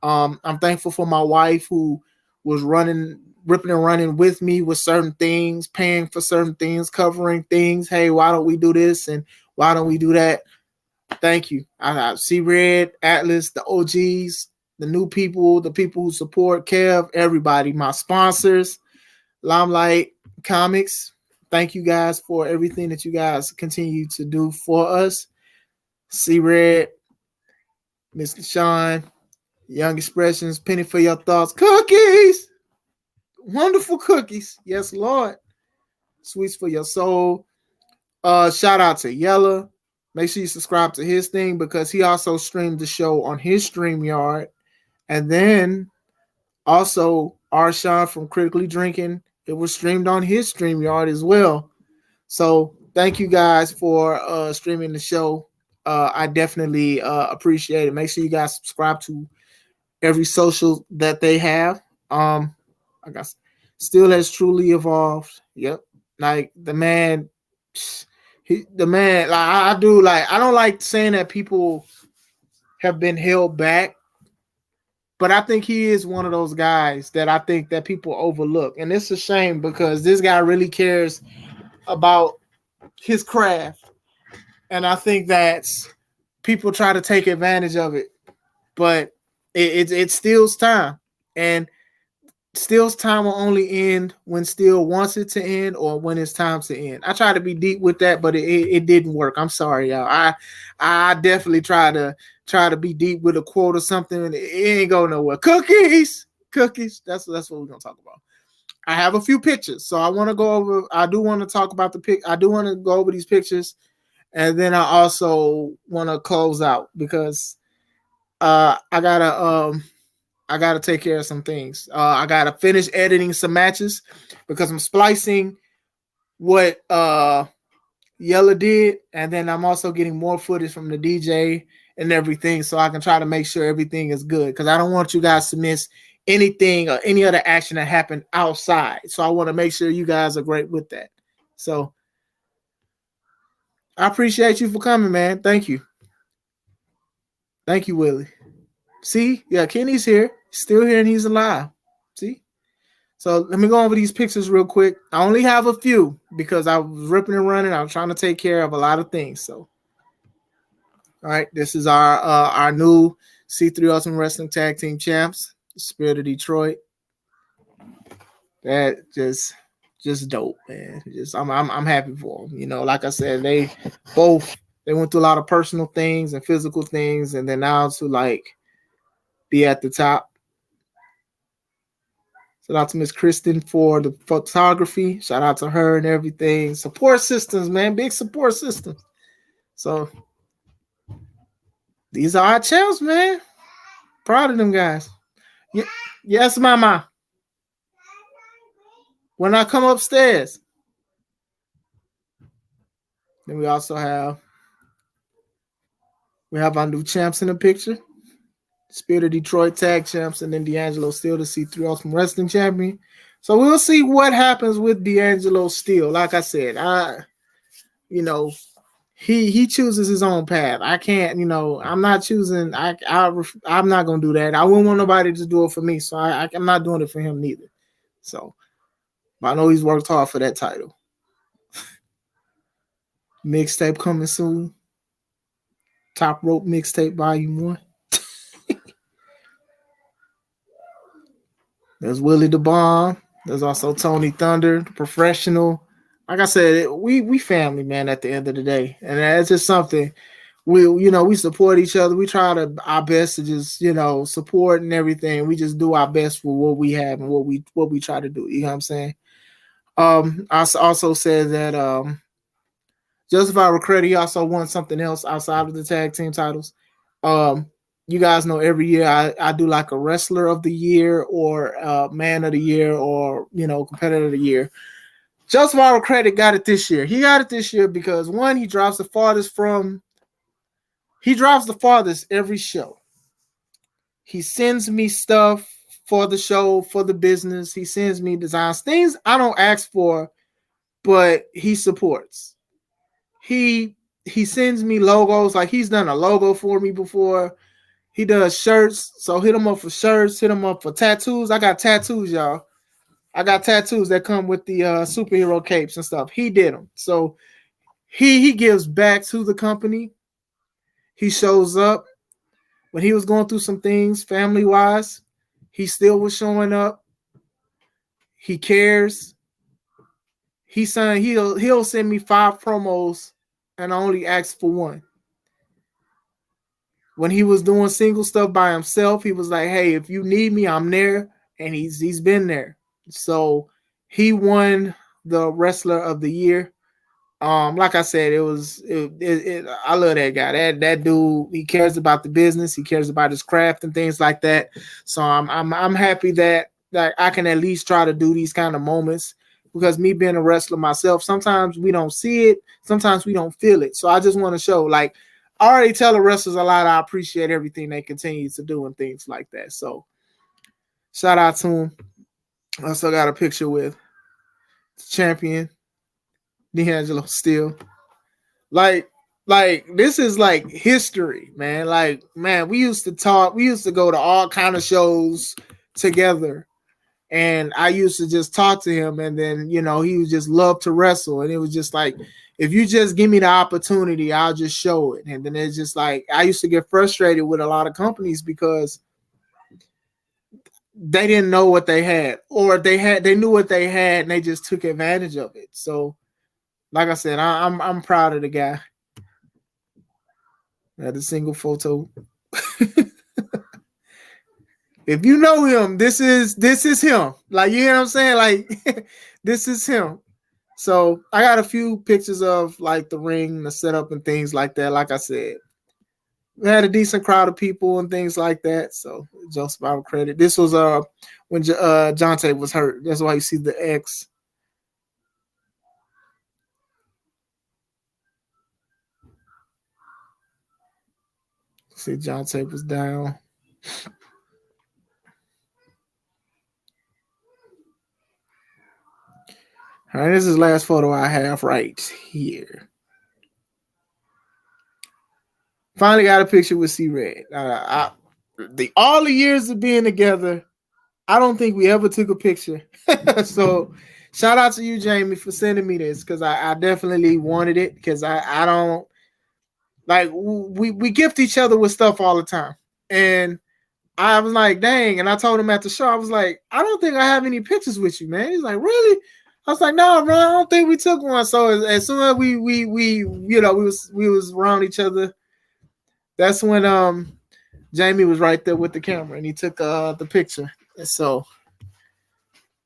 I'm thankful for my wife who was ripping and running with me with certain things, paying for certain things, covering things. Hey, why don't we do this and why don't we do that? Thank you. I see Red, Atlas, the OGs, the new people, the people who support Kev, everybody, my sponsors, Limelight Comics. Thank you guys for everything that you guys continue to do for us. See Red, Miss Sean, Young Expressions, Penny for Your Thoughts, cookies, wonderful cookies. Yes, Lord. Sweets for your soul. Shout out to Yella. Make sure you subscribe to his thing because he also streamed the show on his StreamYard. And then also Arshawn from Critically Drinking, it was streamed on his StreamYard as well. So thank you guys for streaming the show. I definitely appreciate it. Make sure you guys subscribe to every social that they have. I got Still has truly evolved. Yep. Like the man, like I do like I don't like saying that people have been held back, but I think he is one of those guys that I think that people overlook. And it's a shame because this guy really cares about his craft. And I think that people try to take advantage of it, but it steals time. And Steel's time will only end when Steel wants it to end or when it's time to end. I try to be deep with that, but it didn't work. I'm sorry, y'all. I definitely try to be deep with a quote or something, and it ain't go nowhere. Cookies, cookies. That's what we're gonna talk about. I have a few pictures, so I want to go over. I do want to talk about the pic. I do want to go over these pictures, and then I also want to close out because I gotta take care of some things. I gotta finish editing some matches because I'm splicing what Yella did, and then I'm also getting more footage from the DJ and everything, so I can try to make sure everything is good. Because I don't want you guys to miss anything or any other action that happened outside. So I want to make sure you guys are great with that. So I appreciate you for coming, man. Thank you, Willie. See, yeah, Kenny's here, still here, and he's alive. See. So let me go over these pictures real quick. I only have a few because I was ripping and running. I was trying to take care of a lot of things. So, all right, this is our new C3 Ultimate Wrestling Tag Team Champs, Spirit of Detroit. That just dope, man. Just I'm happy for them. You know, like I said, they went through a lot of personal things and physical things, and then now to like be at the top. Shout out to Miss Kristen for the photography. Shout out to her and everything. Support systems, man. Big support systems. So these are our champs, man. Proud of them guys. Yes, mama. When I come upstairs. Then we have our new champs in the picture. Spirit of Detroit Tag Champs, and then D'Angelo Steele, the C3 Ultimate Wrestling Champion. So we'll see what happens with D'Angelo Steele. Like I said, you know, he chooses his own path. I can't, I'm not choosing. I'm not gonna do that. I wouldn't want nobody to do it for me, so I'm not doing it for him neither. So, but I know he's worked hard for that title. Mixtape coming soon. Top Rope Mixtape Volume 1. There's Willie the Bomb. There's also Tony Thunder, the professional. Like I said, we family, man, at the end of the day. And that's just something we support each other. We try to our best to just, support and everything. We just do our best for what we have and what we try to do. You know what I'm saying? I also said that Joseph Recretti also won something else outside of the tag team titles. You guys know every year I do like a wrestler of the year or man of the year or competitor of the year. Joseph Recretti got it this year. He got it this year because one, he drives the farthest every show. He sends me stuff for the show, for the business. He sends me designs, things I don't ask for, but he supports. He sends me logos. Like he's done a logo for me before. He does shirts, so hit him up for shirts, hit him up for tattoos. I got tattoos, y'all. I got tattoos that come with the superhero capes and stuff. He did them. So he gives back to the company. He shows up. When he was going through some things family-wise, he still was showing up. He cares. He'll send me 5 promos and I only ask for one. When he was doing single stuff by himself, he was like, "Hey, if you need me, I'm there." And he's been there. So he won the Wrestler of the Year. Like I said, I love that guy. That dude, he cares about the business, he cares about his craft and things like that. So I'm happy that I can at least try to do these kind of moments because me being a wrestler myself, sometimes we don't see it, sometimes we don't feel it. So I just want to show, like, I already tell the wrestlers a lot. I appreciate everything they continue to do and things like that. So shout out to him. I also got a picture with the champion, D'Angelo Steele. Like this is like history, man. Like, man, we used to go to all kind of shows together. And I used to just talk to him, and then he would just love to wrestle. And it was just like, if you just give me the opportunity, I'll just show it. And then it's just like I used to get frustrated with a lot of companies because they didn't know what they had, or they knew what they had and they just took advantage of it. So, like I said, I'm proud of the guy. Had a single photo. If you know him, this is him. Like, you know what I'm saying? Like this is him. So I got a few pictures of like the ring, the setup, and things like that. Like I said, we had a decent crowd of people and things like that. So just about credit. This was when Jonte was hurt. That's why you see the X. See, Jonte was down. All right, this is the last photo I have right here. Finally got a picture with C Red. The all the years of being together, I don't think we ever took a picture. So shout out to you, Jamie, for sending me this, because I definitely wanted it, because I don't like we gift each other with stuff all the time. And I was like, dang. And I told him at the show, I was like, I don't think I have any pictures with you, man. He's like, really? I was like, no, bro, I don't think we took one. So as soon as we was around each other, that's when Jamie was right there with the camera and he took the picture. And so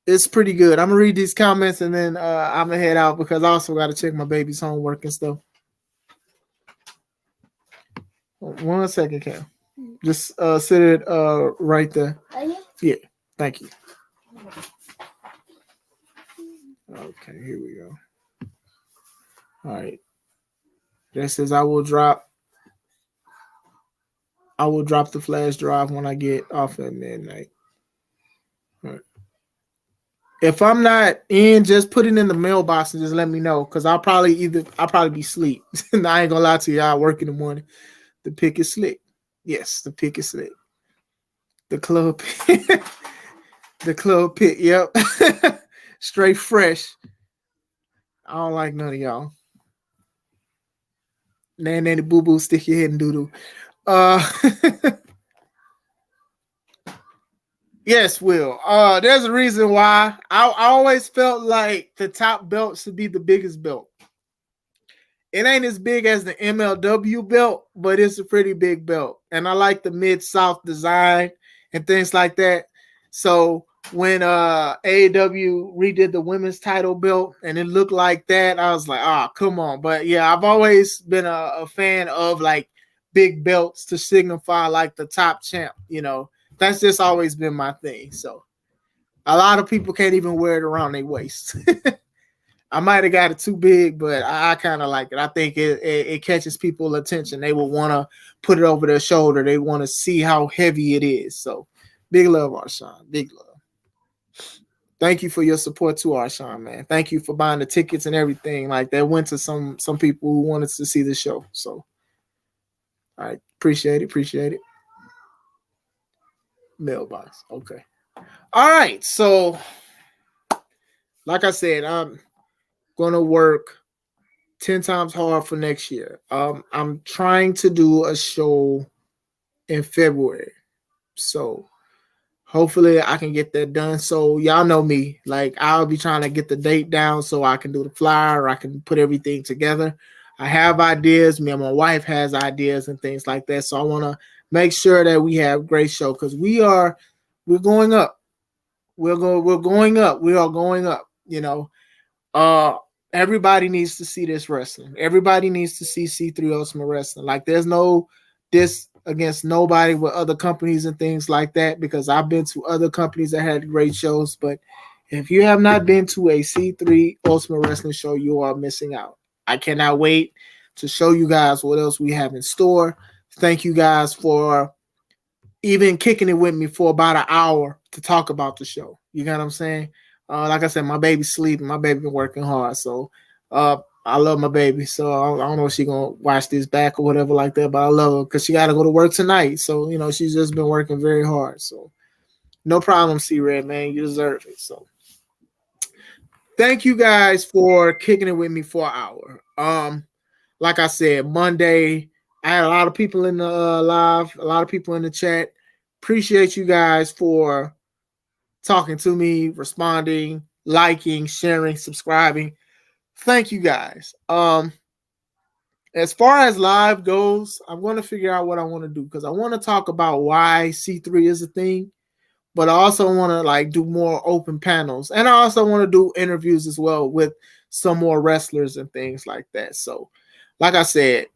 it's pretty good. I'm gonna read these comments and then I'm gonna head out because I also gotta check my baby's homework and stuff. 1 second, Cam. Just sit it right there. Yeah, thank you. Okay, here we go. All right. That says I will drop the flash drive when I get off at midnight. All right. If I'm not in, just put it in the mailbox and just let me know, because I'll probably be asleep. I ain't gonna lie to you, I work in the morning. The pick is slick. Yes, the pick is slick. The club pick. The club pick, yep. Straight fresh. I don't like none of y'all. Nanny boo boo, stick your head in doo doo. Yes, Will. There's a reason why. I always felt like the top belt should be the biggest belt. It ain't as big as the MLW belt, but it's a pretty big belt. And I like the Mid-South design and things like that. So when AEW redid the women's title belt and it looked like that, I was like, come on. But yeah, I've always been a fan of like big belts to signify like the top champ. That's just always been my thing. So a lot of people can't even wear it around their waist. I might have got it too big, but I kind of like it. I think it catches people's attention. They will want to put it over their shoulder. They want to see how heavy it is. So big love, Arshawn. Big love. Thank you for your support too, Arshawn, man. Thank you for buying the tickets and everything. Like, that went to some people who wanted to see the show. So, all right. Appreciate it. Mailbox. Okay. All right. So, like I said, I'm going to work 10 times hard for next year. I'm trying to do a show in February. So hopefully I can get that done. So y'all know me. Like, I'll be trying to get the date down so I can do the flyer, I can put everything together. I have ideas. Me and my wife has ideas and things like that. So I want to make sure that we have a great show, because we're going up. We're going up. We are going up. Everybody needs to see this wrestling. Everybody needs to see C3 Ultimate Wrestling. Like, there's no this against nobody with other companies and things like that, because I've been to other companies that had great shows. But if you have not been to a C3 Ultimate Wrestling show, you are missing out. I cannot wait to show you guys what else we have in store. Thank you guys for even kicking it with me for about an hour to talk about the show. You know what I'm saying? Like I said, my baby's sleeping. My baby been working hard. So I love my baby. So I don't know if she's going to watch this back or whatever like that, but I love her because she got to go to work tonight. So, she's just been working very hard. So no problem, C-Red, man. You deserve it. So thank you guys for kicking it with me for an hour. Like I said, Monday, I had a lot of people in the live, a lot of people in the chat. Appreciate you guys for talking to me, responding, liking, sharing, subscribing. Thank you guys. As far as live goes, I'm going to figure out what I want to do because I want to talk about why C3 is a thing, but I also want to like do more open panels, and I also want to do interviews as well with some more wrestlers and things like that. So, like I said,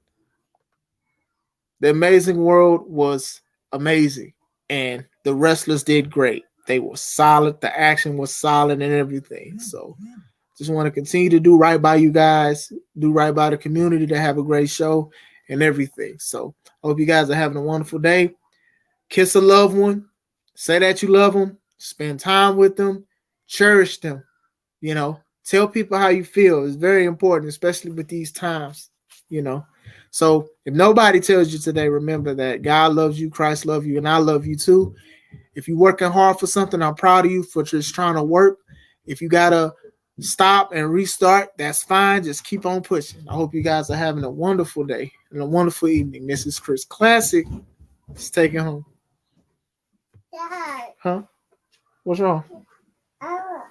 the Amazing World was amazing, and the wrestlers did great. They were solid. The action was solid and everything. So, just want to continue to do right by you guys, do right by the community to have a great show and everything. So, I hope you guys are having a wonderful day. Kiss a loved one. Say that you love them. Spend time with them. Cherish them. You know, tell people how you feel. It's very important, especially with these times, you know. So if nobody tells you today, remember that God loves you, Christ loves you, and I love you too. If you're working hard for something, I'm proud of you for just trying to work. If you got to stop and restart, that's fine. Just keep on pushing. I hope you guys are having a wonderful day and a wonderful evening. This is Chris Classic. Let's take it home. Dad, Huh? What's wrong? I